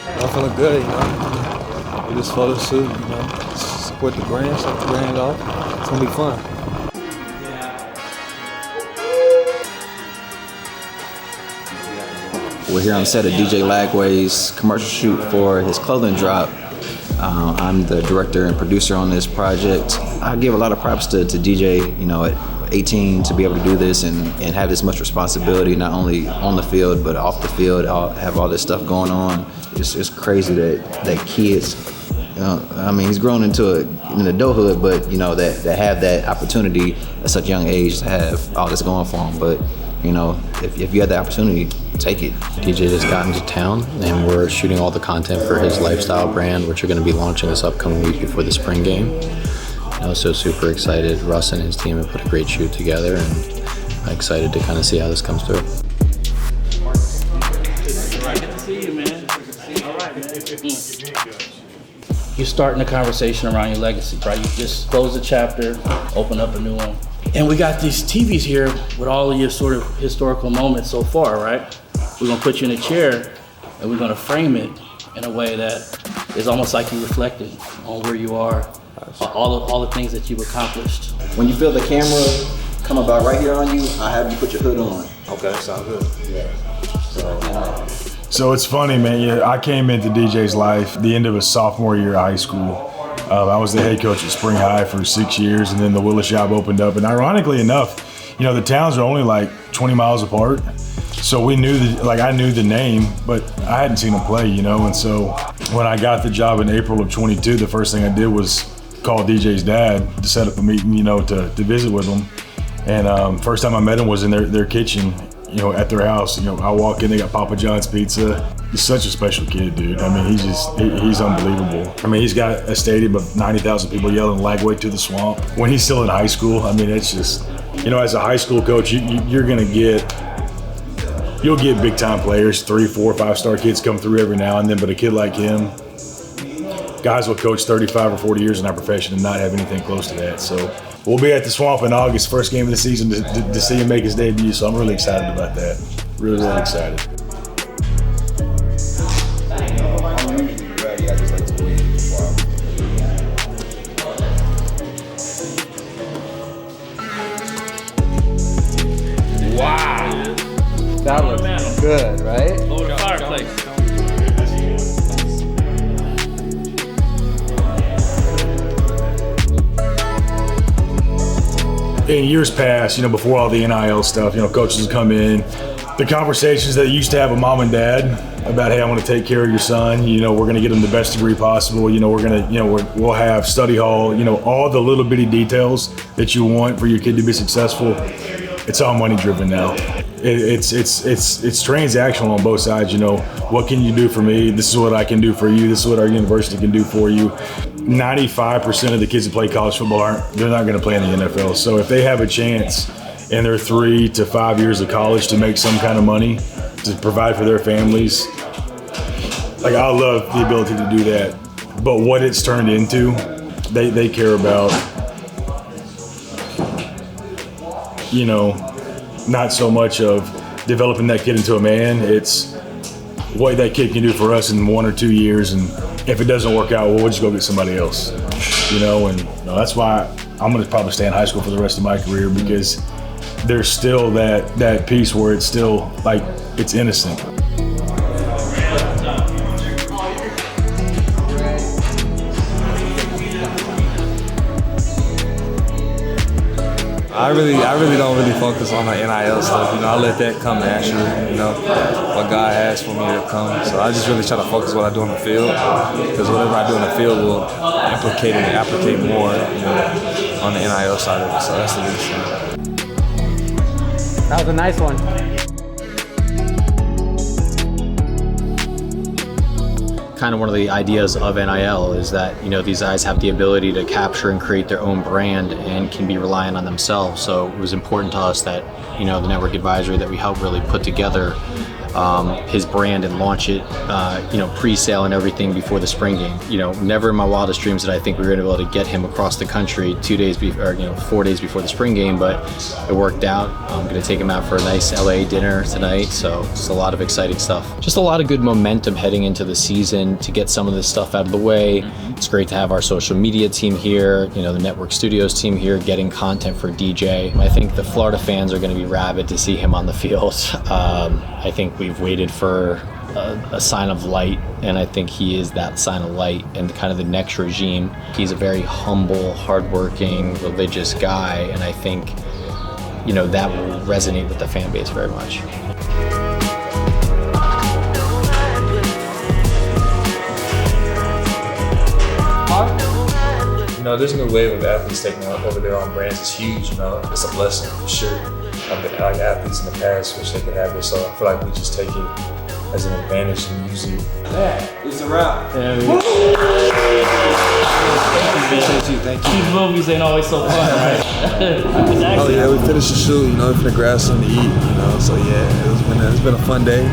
I'm feeling good, We just photo shoot, support the brand, show the brand off. It's gonna be fun. We're here on set of DJ Lagway's commercial shoot for his clothing drop. I'm the director and producer on this project. I give a lot of props to DJ, at 18 to be able to do this and have this much responsibility, not only on the field, but off the field, have all this stuff going on. It's crazy that kids, he's grown into an adulthood, but, that have that opportunity at such a young age to have all this going for them. But, if you had the opportunity, take it. DJ just got into town and we're shooting all the content for his lifestyle brand, which are going to be launching this upcoming week before the spring game. So super excited. Russ and his team have put a great shoot together, and I'm excited to kind of see how this comes through. Good to see you, man. All right, man. You're starting a conversation around your legacy, right? You just close a chapter, open up a new one. And we got these TVs here with all of your sort of historical moments so far, right? We're gonna put you in a chair and we're gonna frame it in a way that is almost like you reflected on where you are, all the things that you've accomplished. When you feel the camera come about right here on you, I have you put your hood on. Okay, sounds good. Yeah. So it's funny, man. Yeah, I came into DJ's life the end of his sophomore year of high school. I was the head coach at Spring High for 6 years, and then the Willis job opened up. And ironically enough, the towns are only like 20 miles apart. So we knew I knew the name, but I hadn't seen him play, And so when I got the job in April of 22, the first thing I did was call DJ's dad to set up a meeting, to visit with him. And first time I met him was in their kitchen, at their house. I walk in, they got Papa John's pizza. He's such a special kid, dude. He's unbelievable. He's got a stadium of 90,000 people yelling Lagway to the swamp. When he's still in high school, it's just, as a high school coach, you're gonna you'll get big time players, 3, 4, 5-star kids come through every now and then, but a kid like him, guys will coach 35 or 40 years in our profession and not have anything close to that. So we'll be at the Swamp in August, first game of the season, to see him make his debut. So I'm really excited about that. Really, really excited. Wow. That looks good, right? Over the fireplace. In years past, before all the NIL stuff, coaches would come in. The conversations that you used to have with mom and dad about, hey, I want to take care of your son. We're going to get him the best degree possible. We'll have study hall. All the little bitty details that you want for your kid to be successful. It's all money driven now. It's transactional on both sides. What can you do for me? This is what I can do for you. This is what our university can do for you. 95% of the kids that play college football they're not going to play in the NFL. So if they have a chance in their 3 to 5 years of college to make some kind of money to provide for their families, I love the ability to do that. But what it's turned into, they care about, not so much of developing that kid into a man. It's what that kid can do for us in 1 or 2 years, and if it doesn't work out, we'll just go get somebody else. And that's why I'm gonna probably stay in high school for the rest of my career, because there's still that piece where it's still it's innocent. I really don't focus on the NIL stuff. I let that come naturally. What God has for me to come. So I just really try to focus what I do on the field, because whatever I do on the field will applicate more, on the NIL side of it. So that's the biggest thing. That was a nice one. Kind of one of the ideas of NIL is that these guys have the ability to capture and create their own brand and can be reliant on themselves. So it was important to us that the network advisory that we helped really put together his brand and launch it, pre-sale and everything before the spring game. Never in my wildest dreams did I think we were going to be able to get him across the country 4 days before the spring game, but it worked out. I'm going to take him out for a nice LA dinner tonight, so it's a lot of exciting stuff. Just a lot of good momentum heading into the season to get some of this stuff out of the way. It's great to have our social media team here, the Network Studios team here getting content for DJ. I think the Florida fans are going to be rabid to see him on the field. I think we've waited for a sign of light, and I think he is that sign of light and kind of the next regime. He's a very humble, hardworking, religious guy, and I think that will resonate with the fan base very much. There's a new wave of athletes taking over their own brands. It's huge, it's a blessing for sure. I've been like athletes in the past wish they could have it, so I feel like we just take it as an advantage and use it. That is a wrap. Thank you. These movies ain't always so fun, right? Oh yeah, we finished the shoot, we finna grab something to eat, so yeah, it's been a fun day.